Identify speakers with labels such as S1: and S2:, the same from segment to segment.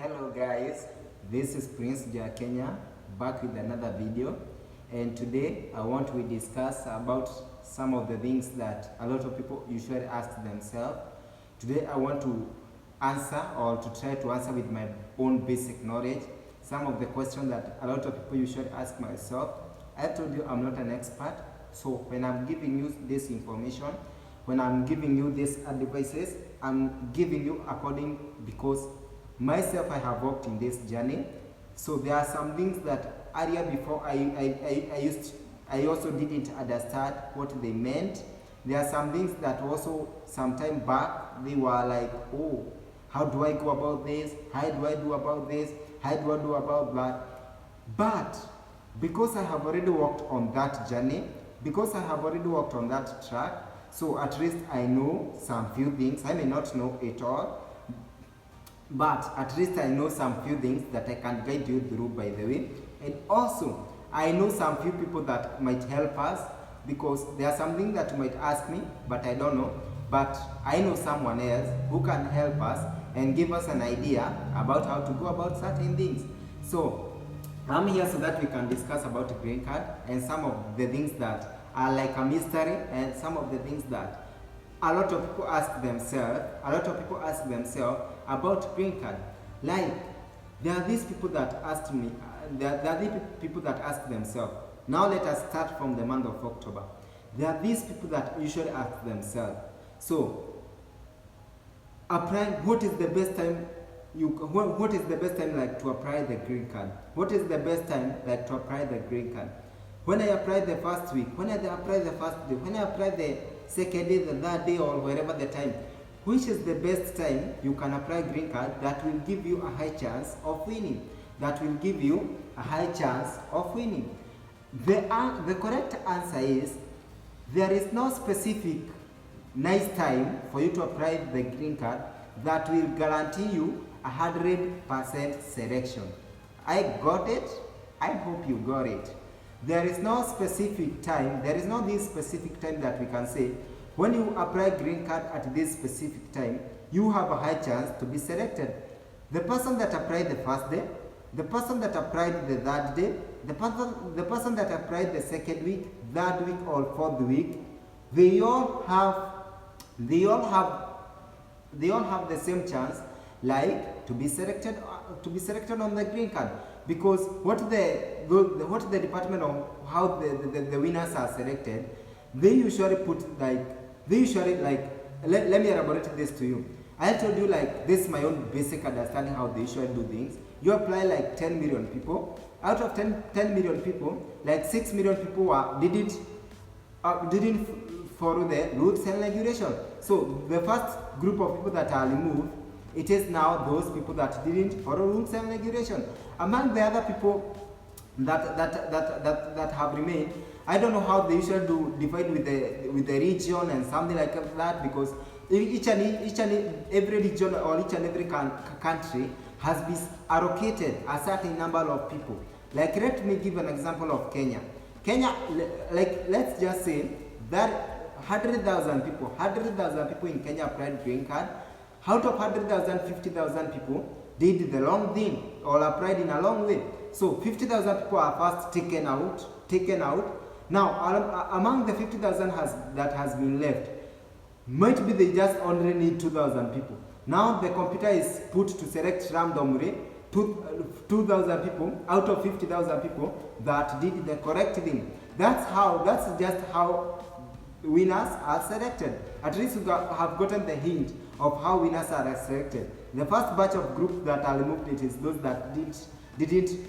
S1: Hello guys, this is Prince Kenya back with another video, and today I want to discuss about some of the things that a lot of people usually ask themselves. Today I want to answer, or to try to answer with my own basic knowledge, some of the questions that a lot of people usually ask myself. I told you I'm not an expert, so when I'm giving you this information, when I'm giving you these advices, I'm giving you according, because myself I have walked in this journey. So there are some things that earlier before I also didn't understand what they meant. There are some things that also some time back they were like, oh, how do I go about this? How do I do about this? How do I do about that? But because I have already walked on that journey, because I have already walked on that track, so at least I know some few things. I may not know it all, but at least I know some few things that I can guide you through, by the way. And also, I know some few people that might help us, because there are some things that you might ask me, but I don't know. But I know someone else who can help us and give us an idea about how to go about certain things. So I'm here so that we can discuss about the green card and some of the things that are like a mystery, and some of the things that a lot of people ask themselves. About green card. Like, there are these people that asked me, there are these people that ask themselves. Now let us start from the month of October. There are these people that usually ask themselves, so apply, what is the best time what is the best time like to apply the green card? What is the best time like to apply the green card? When I apply the first week, when I apply the first day, when I apply the second day, the third day, or wherever the time, which is the best time you can apply green card that will give you a high chance of winning? That will give you a high chance of winning. The correct answer is, there is no specific nice time for you to apply the green card that will guarantee you 100% selection. I got it? I hope you got it. There is no specific time, there is no this specific time that we can say, when you apply green card at this specific time, you have a high chance to be selected. The person that applied the first day, the person that applied the third day, the person that applied the second week, third week, or fourth week, they all have the same chance, like to be selected on the green card. Because what the department of how the winners are selected, they usually let me elaborate this to you. I told you, like, this is my own basic understanding how they usually do things. You apply like 10 million people. Out of 10 million people, like 6 million people didn't follow the rules and regulation. So the first group of people that are removed, it is now those people that didn't follow rules and regulation. Among the other people that have remained, I don't know how they usually divide with the region and something like that, because each and every region, or each and every country has been allocated a certain number of people. Like, let me give an example of Kenya. Kenya, like, let's just say that 100,000 people in Kenya applied green card. Out of 100,000, 50,000 people did the long thing, or applied in a long way. So 50,000 people are first taken out. Now, among the 50,000 that has been left, might be they just only need 2,000 people. Now the computer is put to select randomly 2,000 people out of 50,000 people that did the correct thing. That's just how winners are selected. At least you have gotten the hint of how winners are selected. The first batch of groups that are removed, it is those that didn't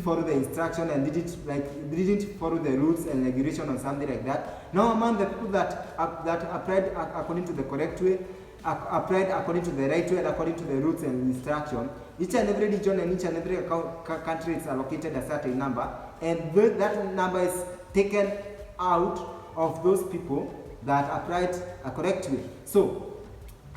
S1: follow the instruction and didn't follow the rules and regulation or something like that. Now, among the people that applied according to the correct way, applied according to the right way, and according to the rules and instruction, each and every region and each and every country is allocated a certain number, and that number is taken out of those people that applied a correct way. So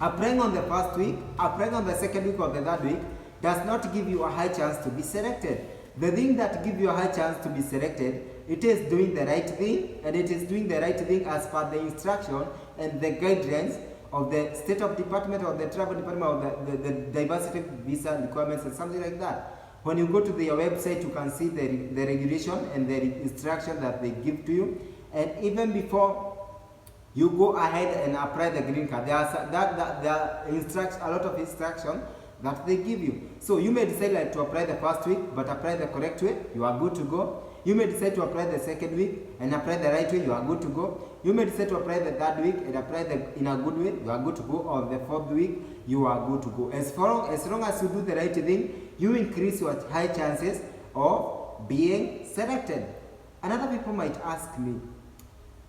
S1: applying on the first week, applying on the second week, or the third week does not give you a high chance to be selected. The thing that gives you a high chance to be selected, it is doing the right thing, and it is doing the right thing as per the instruction and the guidelines state of department or the travel department or the diversity visa requirements and something like that. When you go to their website, you can see the regulation and the instruction that they give to you. And even before you go ahead and apply the green card, there are a lot of instruction that they give you. So you may decide like to apply the first week, but apply the correct way, you are good to go. You may decide to apply the second week and apply the right way, you are good to go. You may decide to apply the third week and apply in a good way, you are good to go. Or the fourth week, you are good to go. As long as you do the right thing, you increase your high chances of being selected. Another people might ask me,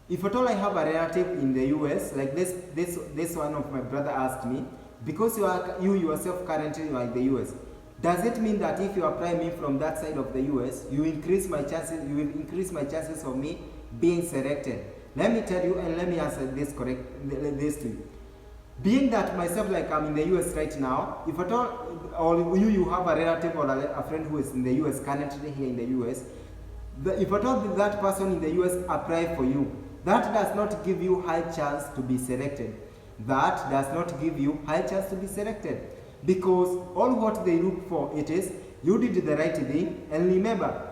S1: if at all I have a relative in the US, like this one of my brother asked me, because you yourself currently are in the US, does it mean that if you apply me from that side of the US, you will increase my chances of me being selected? Let me tell you and let me answer this to you. Being that myself, like I'm in the US right now, if at all, or you have a relative or a friend who is in the US currently here in the US, if at all that person in the US apply for you, that does not give you high chance to be selected. That does not give you high chance to be selected. Because all what they look for, it is you did the right thing. And remember,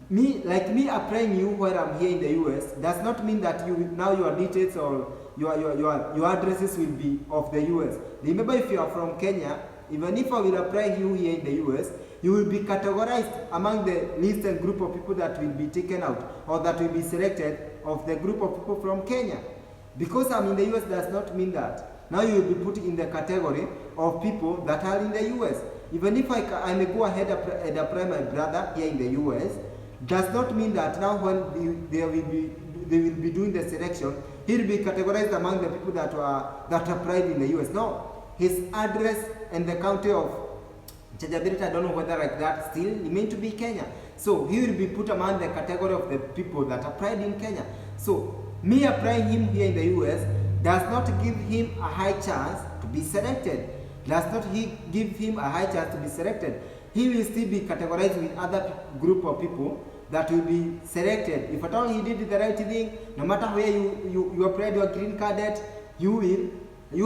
S1: me applying you where I'm here in the US does not mean that your details or your addresses will be of the US. Remember, if you are from Kenya, even if I will apply you here in the US, you will be categorized among the list and group of people that will be taken out or that will be selected of the group of people from Kenya. Because I'm in the US does not mean that. Now you will be put in the category of people that are in the US. Even if I may go ahead and apply my brother here in the US, does not mean that now when they will be doing the selection, he will be categorized among the people that applied in the US. No, his address and the county of chargeability, I don't know whether like that, still remain to be Kenya. So he will be put among the category of the people that applied in Kenya. So me applying him here in the US does not give him a high chance to be selected. Does not give him a high chance to be selected. He will still be categorized with other group of people that will be selected. If at all he did the right thing, no matter where you applied your green card at, you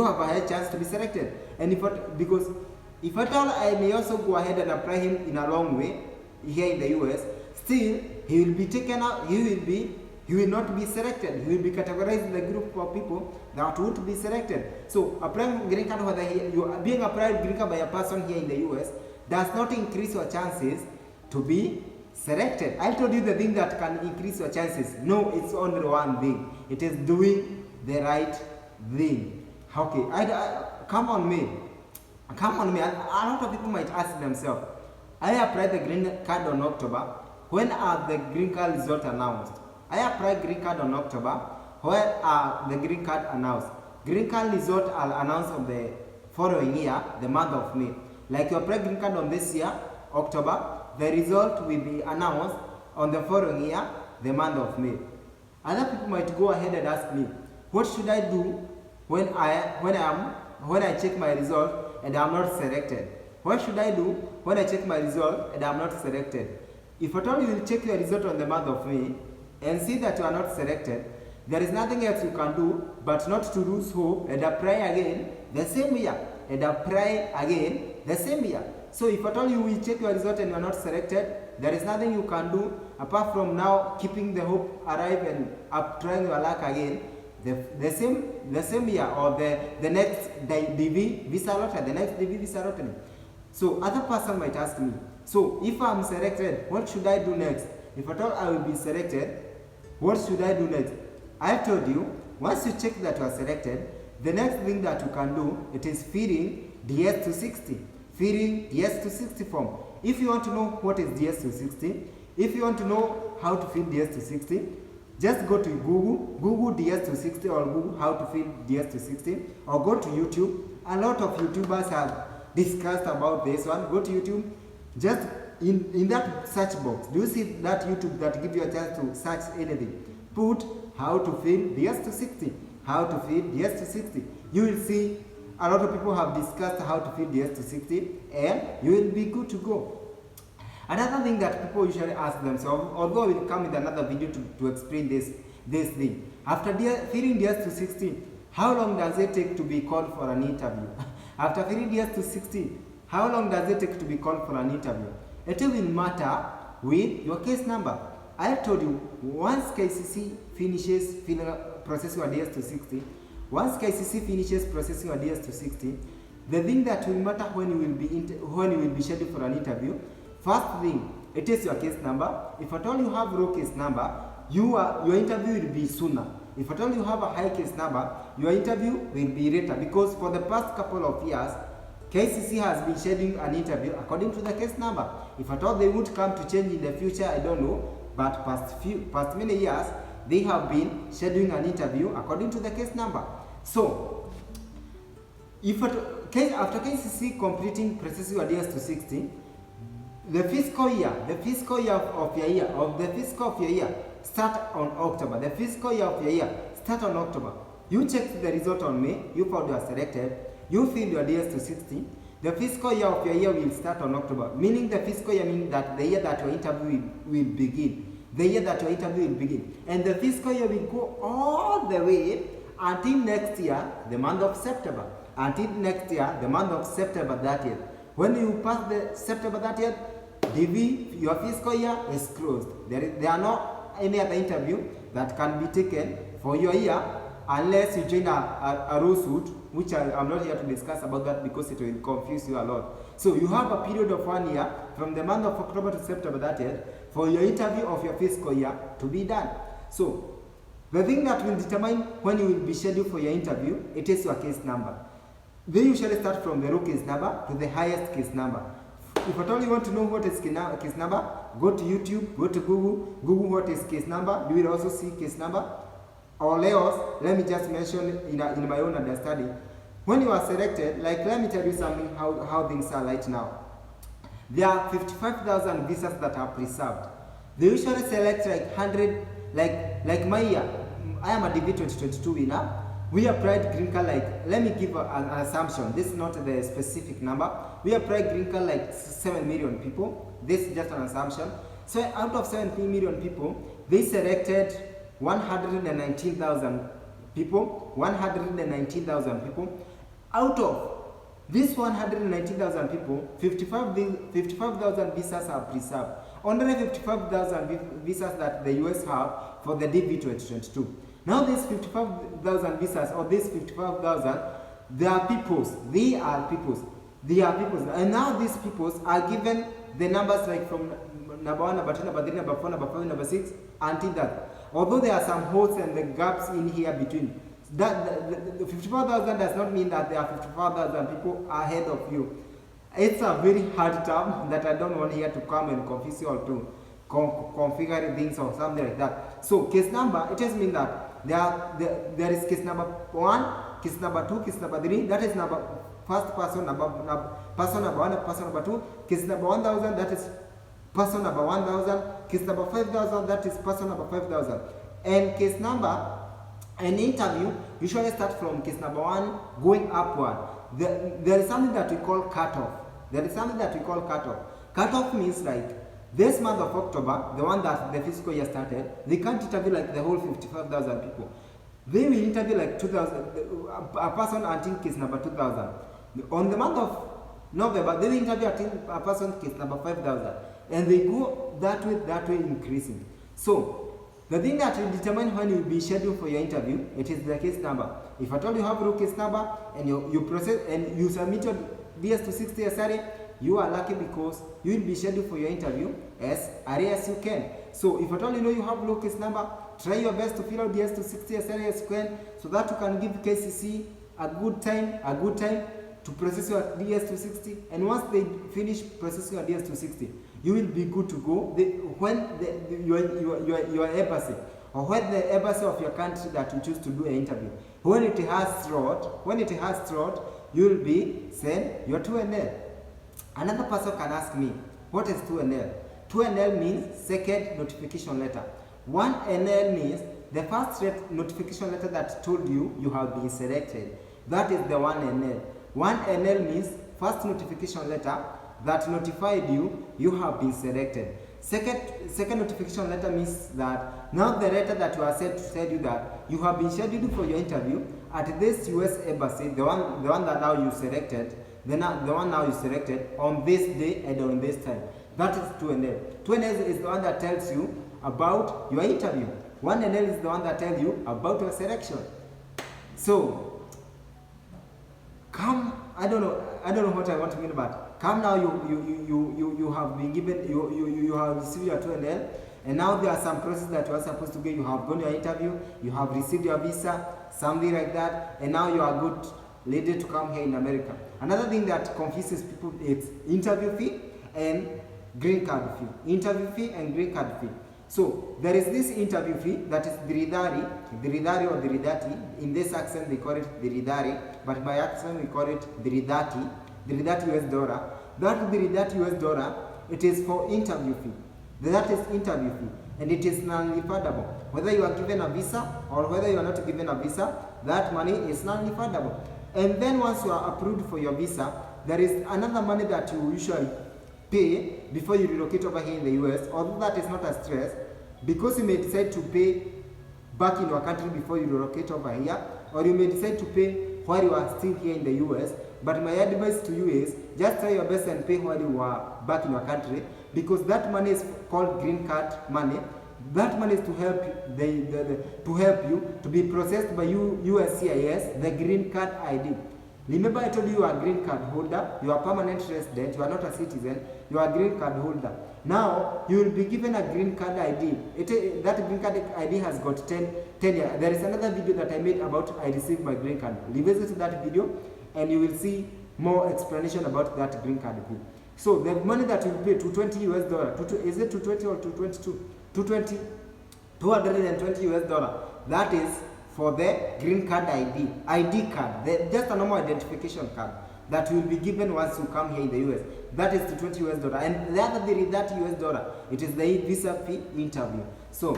S1: have a high chance to be selected. And if at all I may also go ahead and apply him in a long way here in the US, still he will be taken out. He will not be selected. He will be categorized in the group of people that would be selected. So applying green card, whether you are being applied green card by a person here in the US, does not increase your chances to be selected. I told you the thing that can increase your chances. No, it's only one thing. It is doing the right thing. Okay, come on me. A lot of people might ask themselves, I applied the green card on October. When are the green card results announced? I applied green card on October. Where are the green card announced? Green card results are announced on the following year, the month of May. Like you applied green card on this year, October, the result will be announced on the following year, the month of May. Other people might go ahead and ask me, what should I do when I check my result and I'm not selected? What should I do when I check my result and I'm not selected? If at all you will check your result on the month of May and see that you are not selected, there is nothing else you can do but not to lose hope and apply again the same year and apply again the same year. So if at all you will check your result and you are not selected, there is nothing you can do apart from now keeping the hope alive and trying your luck again the same year or the next DV visa lottery, So other person might ask me, so if I'm selected, what should I do next? If at all I will be selected, what should I do next? I told you, once you check that you are selected, the next thing that you can do, it is filling DS260. Filling DS260 form. If you want to know what is DS260, if you want to know how to fill DS260, just go to Google DS260 or Google how to fill DS260 or go to YouTube. A lot of YouTubers have discussed about this one. Go to YouTube. Just in that search box, do you see that YouTube that gives you a chance to search anything? Put how to fill DS260. How to fill DS260. You will see a lot of people have discussed how to fill DS260 and you will be good to go. Another thing that people usually ask themselves, although I will come with another video to explain this thing. After filling DS260, How long does it take to be called for an interview? After 3 years to 16, how long does it take to be called for an interview? It will matter with your case number. I have told you, once KCC finishes processing your DS to 60, once KCC finishes processing your DS to 60, the thing that will matter when you will be scheduled for an interview, first thing, it is your case number. If at all you have low case number, your interview will be sooner. If at all you have a high case number, your interview will be later, because for the past couple of years, KCC has been scheduling an interview according to the case number. If at all they would come to change in the future, I don't know, but past many years, they have been scheduling an interview according to the case number. So, if after KCC completing processing your DS to 60, the fiscal year of your year start on October. The fiscal year of your year start on October. You checked the result on May, you found you are selected, you filled your DS to 60. The fiscal year of your year will start on October, meaning the fiscal year means that the year that your interview will begin. The year that your interview will begin. And the fiscal year will go all the way until next year, the month of September. Until next year, the month of September 30th. When you pass the September 30th, your fiscal year is closed. There are not any other interview that can be taken for your year unless you join a lawsuit, which I'm not here to discuss about that because it will confuse you a lot. So you have a period of 1 year from the month of October to September 30th for your interview of your fiscal year to be done. So the thing that will determine when you will be scheduled for your interview, it is your case number. They usually start from the low case number to the highest case number. If at all you want to know what is case number, go to YouTube, go to Google what is case number. You will also see case number. Or else, let me just mention in my own understanding. When you are selected, like let me tell you something how things are right now. There are 55,000 visas that are preserved. They usually select like 100, like my year. I am a DV 2022 winner. We applied green card like, let me give an assumption. This is not the specific number. We applied green card like 7 million people. This is just an assumption. So out of 7 million people, they selected 119,000 people. 119,000 people. Out of this 119,000 people, 55,000 visas are preserved. Only 55,000 visas that the US have for the DV 2022. Now these 55,000 visas, or these 55,000, they are peoples. And now these peoples are given the numbers like from number 1, number 2, number 3, number 4, number 5, number 6, until that. Although there are some holes and the gaps in here between, the 54,000 does not mean that there are 54,000 people ahead of you. It's a very hard term that I don't want here to come and confuse you or to configure things or something like that. So case number, it just means that there is case number 1, case number 2, case number 3, that is number first person number 1, person number 2, case number 1,000, that is person number 1,000, case number 5,000, that is person number 5,000. And case number, an interview usually starts from case number 1 going upward. There is something that we call cutoff. Cutoff means like this month of October, the one that the fiscal year started, they can't interview like the whole 55,000 people. They will interview like 2,000, a person until case number 2,000. On the month of November, they will interview a person case number 5,000. And they go that way increasing. So, the thing that will determine when you will be scheduled for your interview, it is the case number. If at all you have a case number and you process and you submit your DS to 60 SRA, you are lucky because you will be scheduled for your interview as early as you can. So if at all you know you have low case number, try your best to fill out DS to 60 as early as you can, so that you can give KCC a good time to process your DS to 60. And once they finish processing your DS to 60, you will be good to go. Your embassy, or when the embassy of your country that you choose to do an interview, when it has slot, you will be sent your 2NL. Another person can ask me, what is 2NL? 2NL means second notification letter. 1NL means the first notification letter that told you you have been selected. That is the 1NL. 1NL means first notification letter that notified you have been selected. Second notification letter means that now the letter that you are sent to tell you that you have been scheduled for your interview at this US embassy, the one that now you selected, the one now you selected on this day and on this time. That is 2NL. 2NL is the one that tells you about your interview. 1NL is the one that tells you about your selection. So come, I don't know what I want to mean, but come now, you have been given, you have received your 2NL, and now there are some processes that you are supposed to get. You have done your interview, you have received your visa, something like that, and now you are good, ready to come here in America. Another thing that confuses people is interview fee and green card fee. Interview fee and green card fee. So there is this interview fee that is diridari or diridati. In this accent they call it diridari, but by accent we call it diridati US dollar. That diridati US dollar, it is for interview fee. That is interview fee, and it is non-refundable. Whether you are given a visa or whether you are not given a visa, that money is non-refundable. And then once you are approved for your visa, there is another money that you usually pay before you relocate over here in the US, although that is not a stress, because you may decide to pay back in your country before you relocate over here, or you may decide to pay while you are still here in the US. But my advice to you is just try your best and pay while you are back in your country, because that money is called green card money. That money is to help you to be processed by USCIS, the green card ID. Remember I told you are a green card holder, you are a permanent resident, you are not a citizen, you are a green card holder. Now, you will be given a green card ID. That green card ID has got 10 years. There is another video that I made about I received my green card. Revisit that video and you will see more explanation about that green card ID. So, the money that you will pay, $220 US, is it 220 or 222? 220 US dollar. That is for the green card ID card, just a normal identification card that will be given once you come here in the US. That is $220 US, and the other $30 US, it is the visa fee interview. So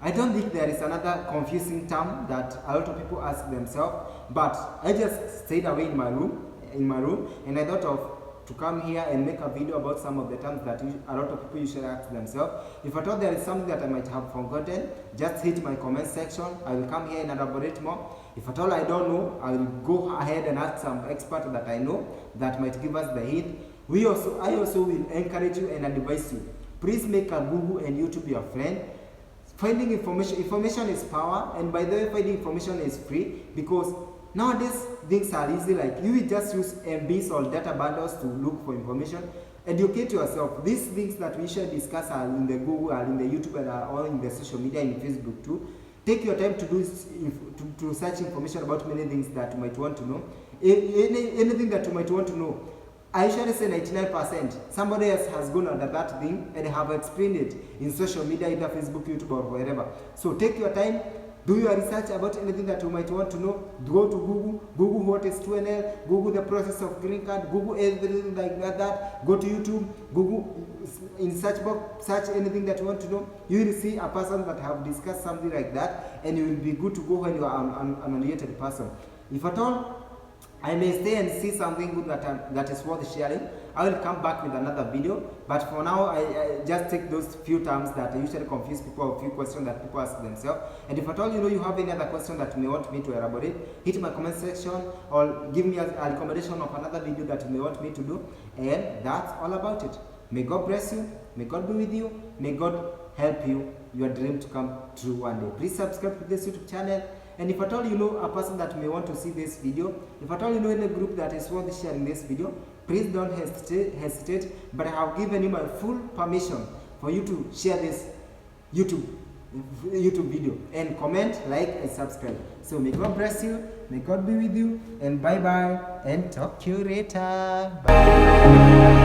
S1: I don't think there is another confusing term that a lot of people ask themselves, but I just stayed away in my room, and I thought of to come here and make a video about some of the terms that a lot of people usually ask themselves. If at all there is something that I might have forgotten, just hit my comment section. I will come here and elaborate more. If at all I don't know, I will go ahead and ask some expert that I know that might give us the hint. I also will encourage you and advise you. Please make a Google and YouTube your friend. Finding information is power, and by the way, finding information is free, because nowadays things are easy. Like you will just use MBs or data bundles to look for information. Educate yourself. These things that we shall discuss are in the Google, are in the YouTube, and are all in the social media, in Facebook too. Take your time to search information about many things that you might want to know. Anything that you might want to know. I usually say 99%. Somebody else has gone under that thing and have explained it in social media, either Facebook, YouTube, or wherever. So take your time. Do your research about anything that you might want to know. Go to Google what is 2NL, Google the process of green card, Google everything like that. Go to YouTube, Google in search box, search anything that you want to know. You will see a person that have discussed something like that, and you will be good to go when you are an unrelated person. If at all I may stay and see something good that is worth sharing, I will come back with another video. But for now, I just take those few terms that usually confuse people, or few questions that people ask themselves. And if at all you have any other question that you may want me to elaborate, hit my comment section or give me a recommendation of another video that you may want me to do. And that's all about it. May God bless you. May God be with you. May God help you, your dream to come true one day. Please subscribe to this YouTube channel. And if at all you know a person that may want to see this video, if at all you know any group that is worth sharing this video, please don't hesitate. But I have given you my full permission for you to share this YouTube video, and comment, like, and subscribe. So may God bless you, may God be with you, and bye bye, and talk to you later. Bye.